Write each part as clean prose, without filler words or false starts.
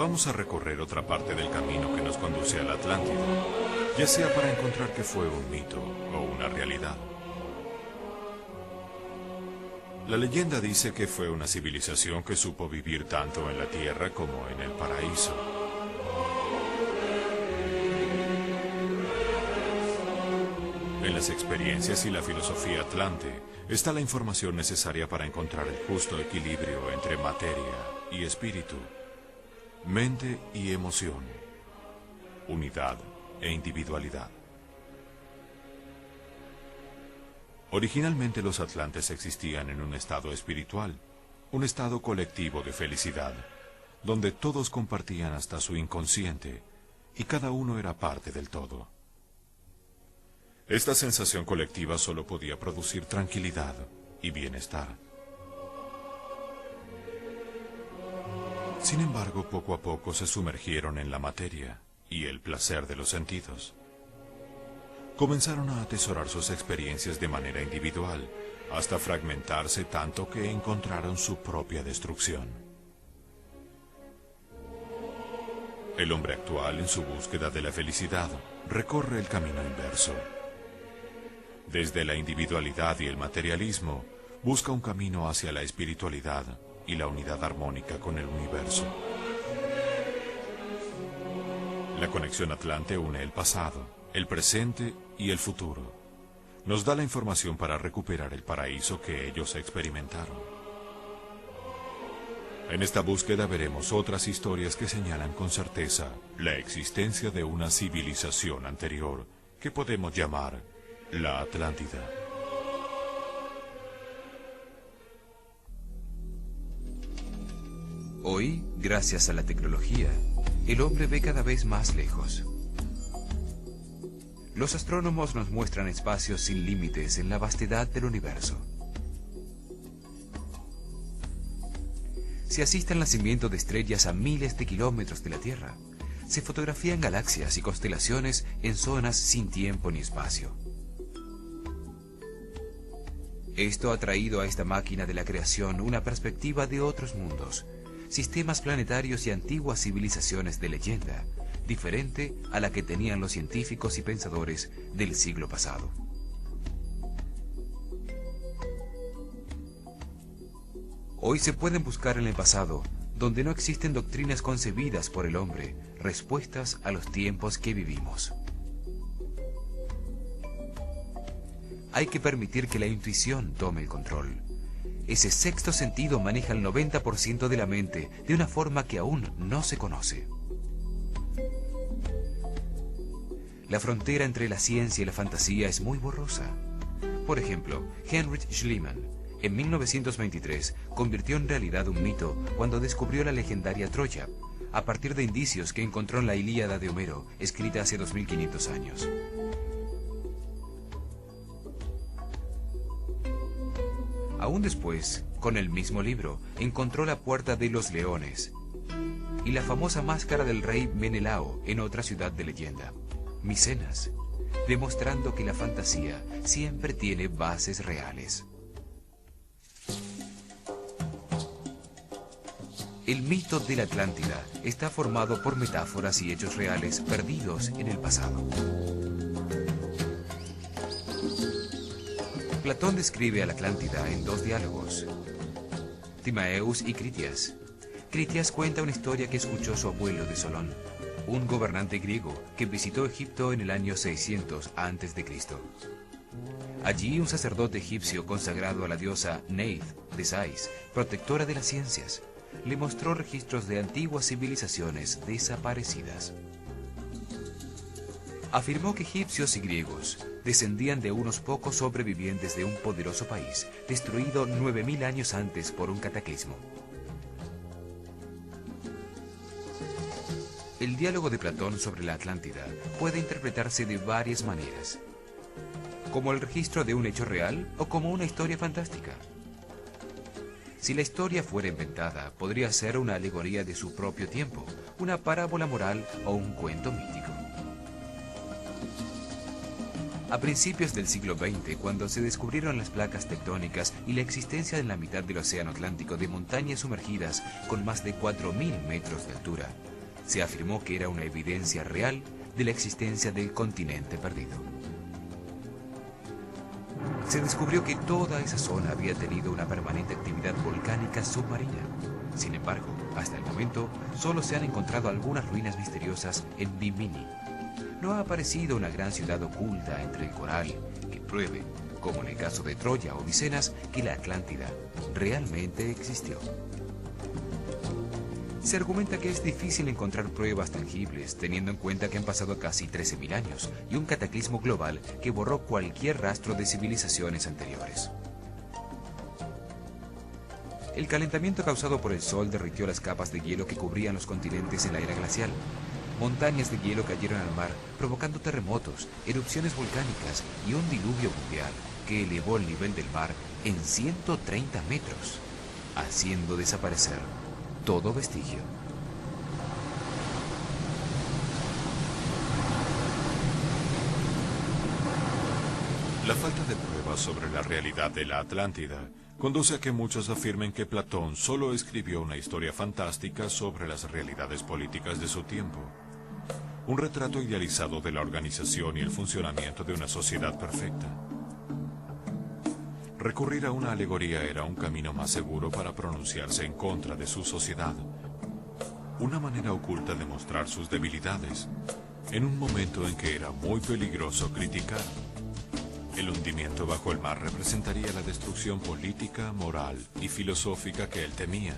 vamos a recorrer otra parte del camino que nos conduce a la Atlántida, ya sea para encontrar que fue un mito o una realidad. La leyenda dice que fue una civilización que supo vivir tanto en la tierra como en el paraíso. En las experiencias y la filosofía atlante está la información necesaria para encontrar el justo equilibrio entre materia y espíritu, mente y emoción, unidad e individualidad. Originalmente los atlantes existían en un estado espiritual, un estado colectivo de felicidad, donde todos compartían hasta su inconsciente y cada uno era parte del todo. Esta sensación colectiva solo podía producir tranquilidad y bienestar. Sin embargo, poco a poco se sumergieron en la materia y el placer de los sentidos. Comenzaron a atesorar sus experiencias de manera individual, hasta fragmentarse tanto que encontraron su propia destrucción. El hombre actual, en su búsqueda de la felicidad, recorre el camino inverso. Desde la individualidad y el materialismo, busca un camino hacia la espiritualidad y la unidad armónica con el universo. La conexión atlante une el pasado, el presente y el futuro. Nos da la información para recuperar el paraíso que ellos experimentaron. En esta búsqueda veremos otras historias que señalan con certeza la existencia de una civilización anterior que podemos llamar la Atlántida. Hoy, gracias a la tecnología, el hombre ve cada vez más lejos. Los astrónomos nos muestran espacios sin límites en la vastedad del universo. Se asiste al nacimiento de estrellas a miles de kilómetros de la Tierra. Se fotografían galaxias y constelaciones en zonas sin tiempo ni espacio. Esto ha traído a esta máquina de la creación una perspectiva de otros mundos, sistemas planetarios y antiguas civilizaciones de leyenda, diferente a la que tenían los científicos y pensadores del siglo pasado. Hoy se pueden buscar en el pasado, donde no existen doctrinas concebidas por el hombre, respuestas a los tiempos que vivimos. Hay que permitir que la intuición tome el control. Ese sexto sentido maneja el 90% de la mente de una forma que aún no se conoce. La frontera entre la ciencia y la fantasía es muy borrosa. Por ejemplo, Heinrich Schliemann, en 1923, convirtió en realidad un mito cuando descubrió la legendaria Troya, a partir de indicios que encontró en la Ilíada de Homero, escrita hace 2500 años. Aún después, con el mismo libro, encontró la Puerta de los Leones y la famosa máscara del rey Menelao en otra ciudad de leyenda, Micenas, demostrando que la fantasía siempre tiene bases reales. El mito de la Atlántida está formado por metáforas y hechos reales perdidos en el pasado. Platón describe a la Atlántida en dos diálogos, Timaeus y Critias. Critias cuenta una historia que escuchó su abuelo de Solón, un gobernante griego que visitó Egipto en el año 600 a.C. Allí un sacerdote egipcio consagrado a la diosa Neith de Sais, protectora de las ciencias, le mostró registros de antiguas civilizaciones desaparecidas. Afirmó que egipcios y griegos descendían de unos pocos sobrevivientes de un poderoso país, destruido 9000 años antes por un cataclismo. El diálogo de Platón sobre la Atlántida puede interpretarse de varias maneras, como el registro de un hecho real o como una historia fantástica. Si la historia fuera inventada, podría ser una alegoría de su propio tiempo, una parábola moral o un cuento mítico. A principios del siglo XX, cuando se descubrieron las placas tectónicas y la existencia en la mitad del océano Atlántico de montañas sumergidas con más de 4000 metros de altura, Se afirmó que era una evidencia real de la existencia del continente perdido. Se descubrió que toda esa zona había tenido una permanente actividad volcánica submarina. Sin embargo, hasta el momento, solo se han encontrado algunas ruinas misteriosas en Bimini. No ha aparecido una gran ciudad oculta entre el coral que pruebe, como en el caso de Troya o Micenas, que la Atlántida realmente existió. Se argumenta que es difícil encontrar pruebas tangibles, teniendo en cuenta que han pasado casi 13.000 años y un cataclismo global que borró cualquier rastro de civilizaciones anteriores. El calentamiento causado por el Sol derritió las capas de hielo que cubrían los continentes en la era glacial. Montañas de hielo cayeron al mar, provocando terremotos, erupciones volcánicas y un diluvio mundial que elevó el nivel del mar en 130 metros, haciendo desaparecer todo vestigio. La falta de pruebas sobre la realidad de la Atlántida conduce a que muchos afirmen que Platón solo escribió una historia fantástica sobre las realidades políticas de su tiempo. Un retrato idealizado de la organización y el funcionamiento de una sociedad perfecta. Recurrir a una alegoría era un camino más seguro para pronunciarse en contra de su sociedad. Una manera oculta de mostrar sus debilidades, en un momento en que era muy peligroso criticar. El hundimiento bajo el mar representaría la destrucción política, moral y filosófica que él temía.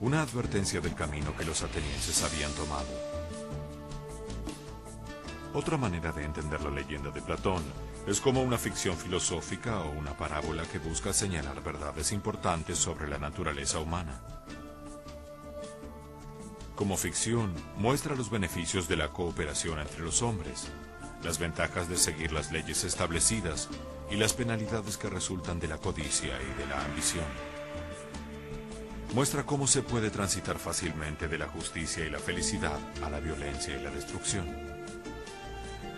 Una advertencia del camino que los atenienses habían tomado. Otra manera de entender la leyenda de Platón es como una ficción filosófica o una parábola que busca señalar verdades importantes sobre la naturaleza humana. Como ficción, muestra los beneficios de la cooperación entre los hombres, las ventajas de seguir las leyes establecidas y las penalidades que resultan de la codicia y de la ambición. Muestra cómo se puede transitar fácilmente de la justicia y la felicidad a la violencia y la destrucción.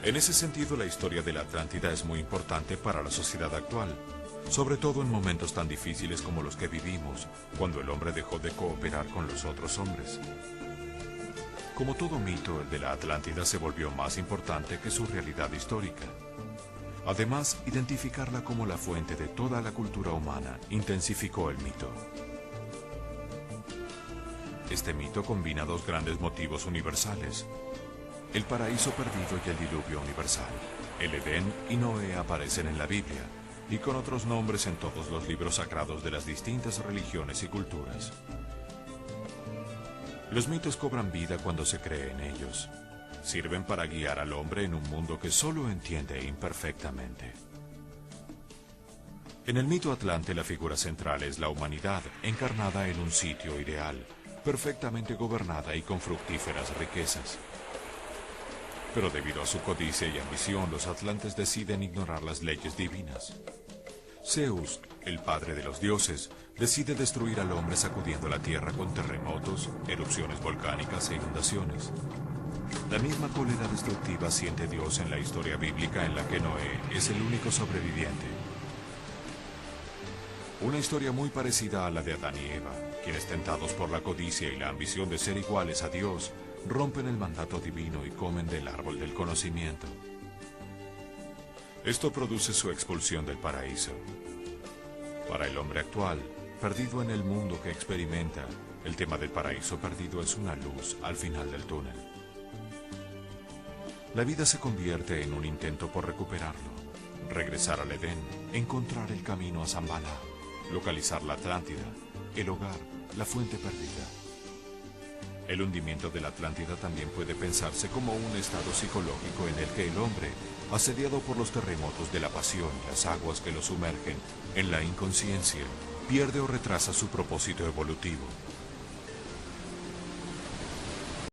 En ese sentido, la historia de la Atlántida es muy importante para la sociedad actual, sobre todo en momentos tan difíciles como los que vivimos, cuando el hombre dejó de cooperar con los otros hombres. Como todo mito, el de la Atlántida se volvió más importante que su realidad histórica. Además, identificarla como la fuente de toda la cultura humana intensificó el mito. Este mito combina dos grandes motivos universales: el paraíso perdido y el diluvio universal. El Edén y Noé aparecen en la Biblia, y con otros nombres en todos los libros sagrados de las distintas religiones y culturas. Los mitos cobran vida cuando se cree en ellos. Sirven para guiar al hombre en un mundo que solo entiende imperfectamente. En el mito atlante, la figura central es la humanidad, encarnada en un sitio ideal, perfectamente gobernada y con fructíferas riquezas. Pero debido a su codicia y ambición, los atlantes deciden ignorar las leyes divinas. Zeus, el padre de los dioses, decide destruir al hombre sacudiendo la tierra con terremotos, erupciones volcánicas e inundaciones. La misma cólera destructiva siente Dios en la historia bíblica en la que Noé es el único sobreviviente. Una historia muy parecida a la de Adán y Eva, quienes, tentados por la codicia y la ambición de ser iguales a Dios, rompen el mandato divino y comen del árbol del conocimiento. Esto produce su expulsión del paraíso. Para el hombre actual, perdido en el mundo que experimenta, el tema del paraíso perdido es una luz al final del túnel. La vida se convierte en un intento por recuperarlo, regresar al Edén, encontrar el camino a Zambala, localizar la Atlántida, el hogar, la fuente perdida. El hundimiento de la Atlántida también puede pensarse como un estado psicológico en el que el hombre, asediado por los terremotos de la pasión y las aguas que lo sumergen en la inconsciencia, pierde o retrasa su propósito evolutivo,